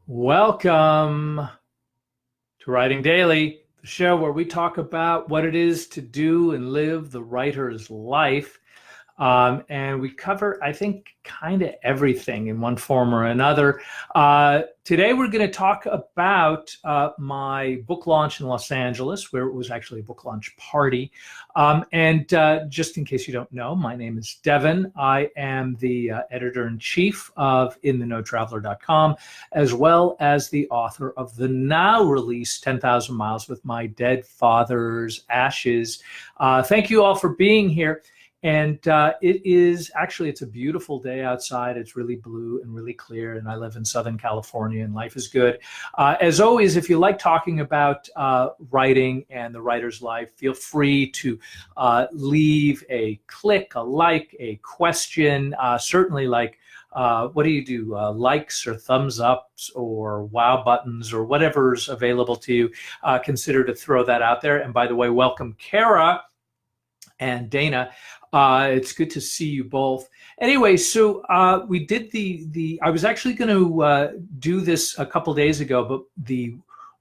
Welcome to Writing Daily, the show where we talk about what it is to do and live the writer's life. And we cover, I think, kind of everything in one form or another. Today, we're going to talk about my book launch in Los Angeles, where it was actually a book launch party. And just in case you don't know, my name is Devin. I am the editor-in-chief of InTheKnowTraveler.com, as well as the author of the now released 10,000 Miles with My Dead Father's Ashes. Thank you all for being here. And it's a beautiful day outside. It's really blue and really clear. And I live in Southern California and life is good. As always, if you like talking about writing and the writer's life, feel free to leave a click, a like, a question, certainly like, what do you do? Likes or thumbs ups or wow buttons or whatever's available to you. Consider to throw that out there. And by the way, welcome Kara and Dana. It's good to see you both. Anyway, so we did I was actually going to do this a couple days ago, but the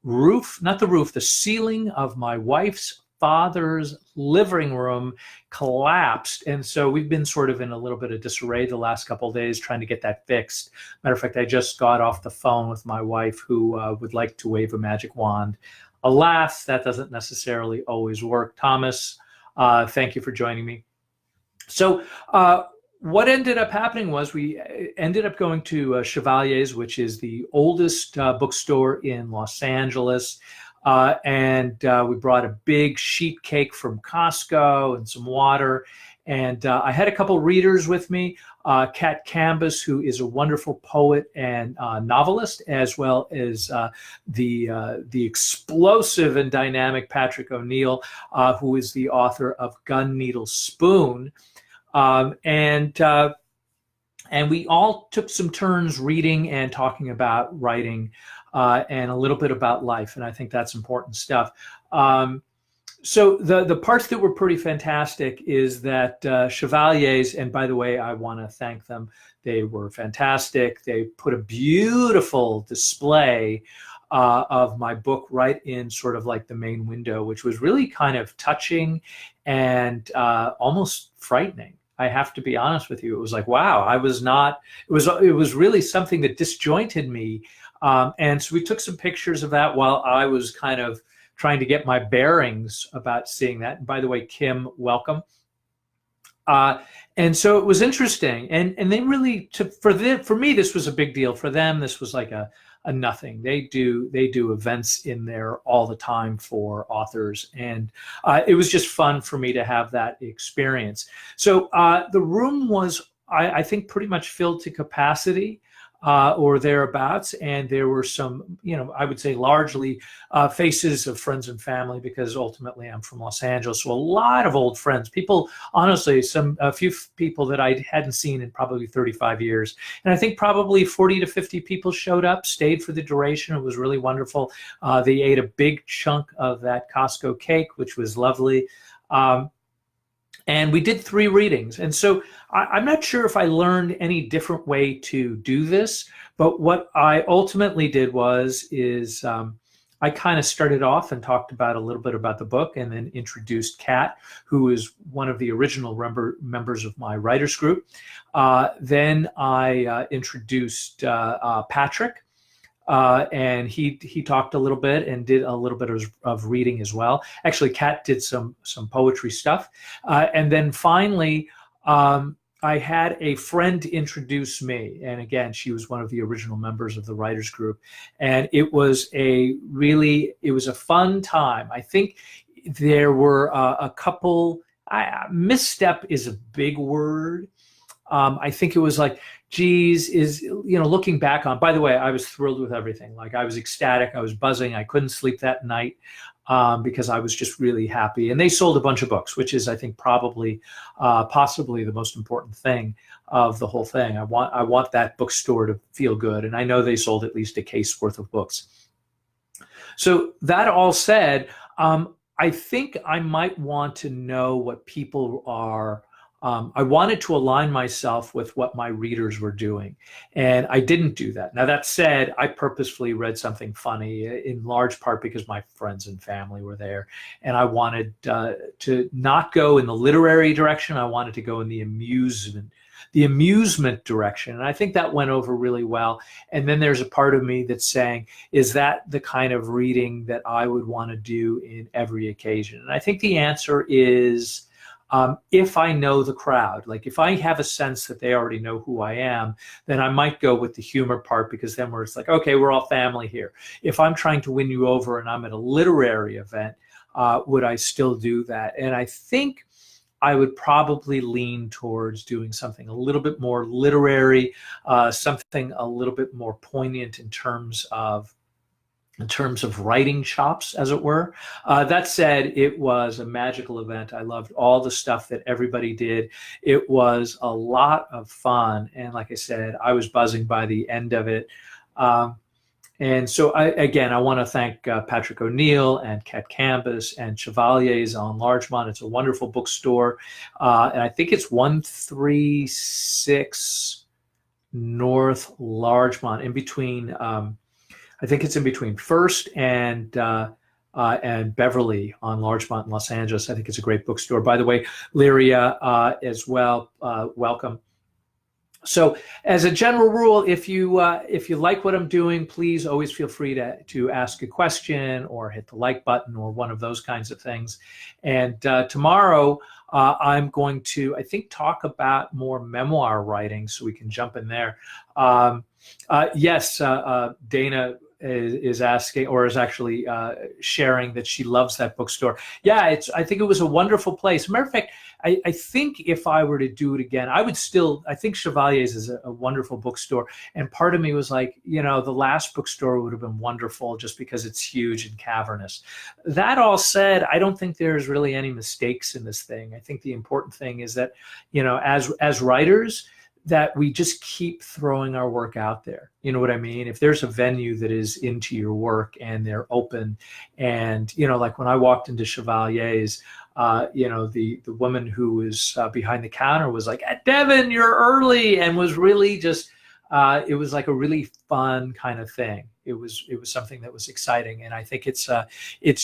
the ceiling of my wife's father's living room collapsed. And so we've been sort of in a little bit of disarray the last couple of days trying to get that fixed. Matter of fact, I just got off the phone with my wife who would like to wave a magic wand. Alas, that doesn't necessarily always work. Thomas, thank you for joining me. So what ended up happening was we ended up going to Chevalier's, which is the oldest bookstore in Los Angeles. And we brought a big sheet cake from Costco and some water. And I had a couple readers with me, Kat Cambus, who is a wonderful poet and novelist, as well as the explosive and dynamic Patrick O'Neill, who is the author of Gun, Needle, Spoon. And we all took some turns reading and talking about writing and a little bit about life. And I think that's important stuff. So the parts that were pretty fantastic is that Chevalier's, and by the way, I want to thank them. They were fantastic. They put a beautiful display of my book right in sort of like the main window, which was really kind of touching and almost frightening. I have to be honest with you. It was like, wow, it was really something that disjointed me. And so we took some pictures of that while I was kind of trying to get my bearings about seeing that. And by the way, Kim, welcome. And so it was interesting. And they really for me, this was a big deal. For them, this was like a nothing. They do events in there all the time for authors. And it was just fun for me to have that experience. So the room was, I think, pretty much filled to capacity. Or thereabouts, and there were some, I would say largely faces of friends and family, because ultimately I'm from Los Angeles, so a lot of old friends, people, honestly, a few people that I hadn't seen in probably 35 years, and I think probably 40 to 50 people showed up, stayed for the duration. It was really wonderful. They ate a big chunk of that Costco cake, which was lovely. And we did 3 readings. And so I'm not sure if I learned any different way to do this, but what I ultimately did is I kind of started off and talked about a little bit about the book, and then introduced Kat, who is one of the original members of my writers group. Then I introduced Patrick. And he talked a little bit and did a little bit of reading as well. Actually, Kat did some poetry stuff. And then finally, I had a friend introduce me. And again, she was one of the original members of the writers group. And it was a fun time. I think there were a couple, misstep is a big word. I think it was like, geez, looking back on, by the way, I was thrilled with everything. Like, I was ecstatic. I was buzzing. I couldn't sleep that night because I was just really happy. And they sold a bunch of books, which is, I think, probably possibly the most important thing of the whole thing. I want that bookstore to feel good. And I know they sold at least a case worth of books. So that all said, I think I might want to know what people are I wanted to align myself with what my readers were doing, and I didn't do that. Now, that said, I purposefully read something funny, in large part because my friends and family were there, and I wanted to not go in the literary direction. I wanted to go in the amusement direction, and I think that went over really well. And then there's a part of me that's saying, is that the kind of reading that I would want to do in every occasion? And I think the answer is, if I know the crowd, like if I have a sense that they already know who I am, then I might go with the humor part, because then it's like, okay, we're all family here. If I'm trying to win you over and I'm at a literary event, would I still do that? And I think I would probably lean towards doing something a little bit more literary, something a little bit more poignant in terms of writing chops, as it were. That said, it was a magical event. I loved all the stuff that everybody did. It was a lot of fun. And like I said, I was buzzing by the end of it. And so, I want to thank Patrick O'Neill and Kat Cambus and Chevalier's on Larchmont. It's a wonderful bookstore. And I think it's 136 North Larchmont, in between. I think it's in between First and Beverly on Larchmont in Los Angeles. I think it's a great bookstore. By the way, Lyria as well, welcome. So as a general rule, if you like what I'm doing, please always feel free to ask a question or hit the like button or one of those kinds of things. And tomorrow I'm going to, I think, talk about more memoir writing, so we can jump in there. Yes, Dana is asking, or is actually sharing, that she loves that bookstore. Yeah, I think it was a wonderful place. Matter of fact, I think if I were to do it again, I think Chevalier's is a wonderful bookstore. And part of me was like, the last bookstore would have been wonderful just because it's huge and cavernous. That all said, I don't think there's really any mistakes in this thing. I think the important thing is that, as writers, that we just keep throwing our work out there. You know what I mean? If there's a venue that is into your work and they're open, and, like when I walked into Chevalier's, the woman who was behind the counter was like, Devin, you're early, and was really just, it was like a really fun kind of thing. It was something that was exciting. And I think it's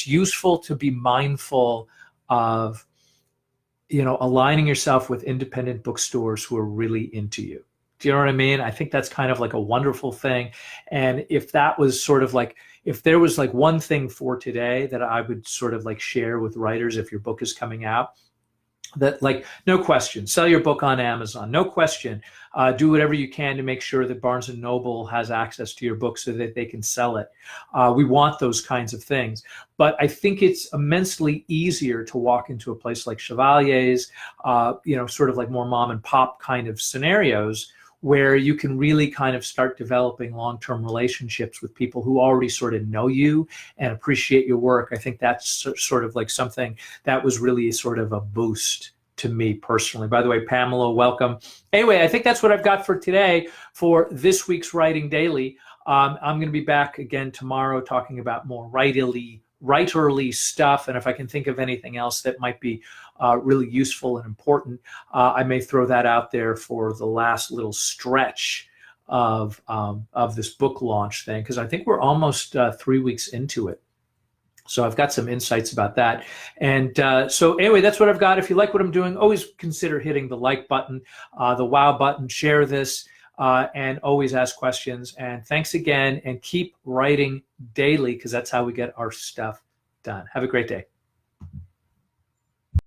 useful to be mindful of, aligning yourself with independent bookstores who are really into you. Do you know what I mean? I think that's kind of like a wonderful thing. And if that was sort of like, if there was like one thing for today that I would sort of like share with writers, if your book is coming out, that, like, no question, sell your book on Amazon, no question. Do whatever you can to make sure that Barnes and Noble has access to your book so that they can sell it. We want those kinds of things. But I think it's immensely easier to walk into a place like Chevalier's, sort of like more mom and pop kind of scenarios, where you can really kind of start developing long-term relationships with people who already sort of know you and appreciate your work. I think that's sort of like something that was really sort of a boost to me personally. By the way, Pamela, welcome. Anyway, I think that's what I've got for today for this week's Writing Daily. I'm going to be back again tomorrow talking about more writerly stuff, and if I can think of anything else that might be really useful and important, I may throw that out there for the last little stretch of this book launch thing, because I think we're almost 3 weeks into it. So I've got some insights about that. And so anyway, that's what I've got. If you like what I'm doing, always consider hitting the like button, the wow button, share this, and always ask questions. And thanks again, and keep writing daily, because that's how we get our stuff done. Have a great day.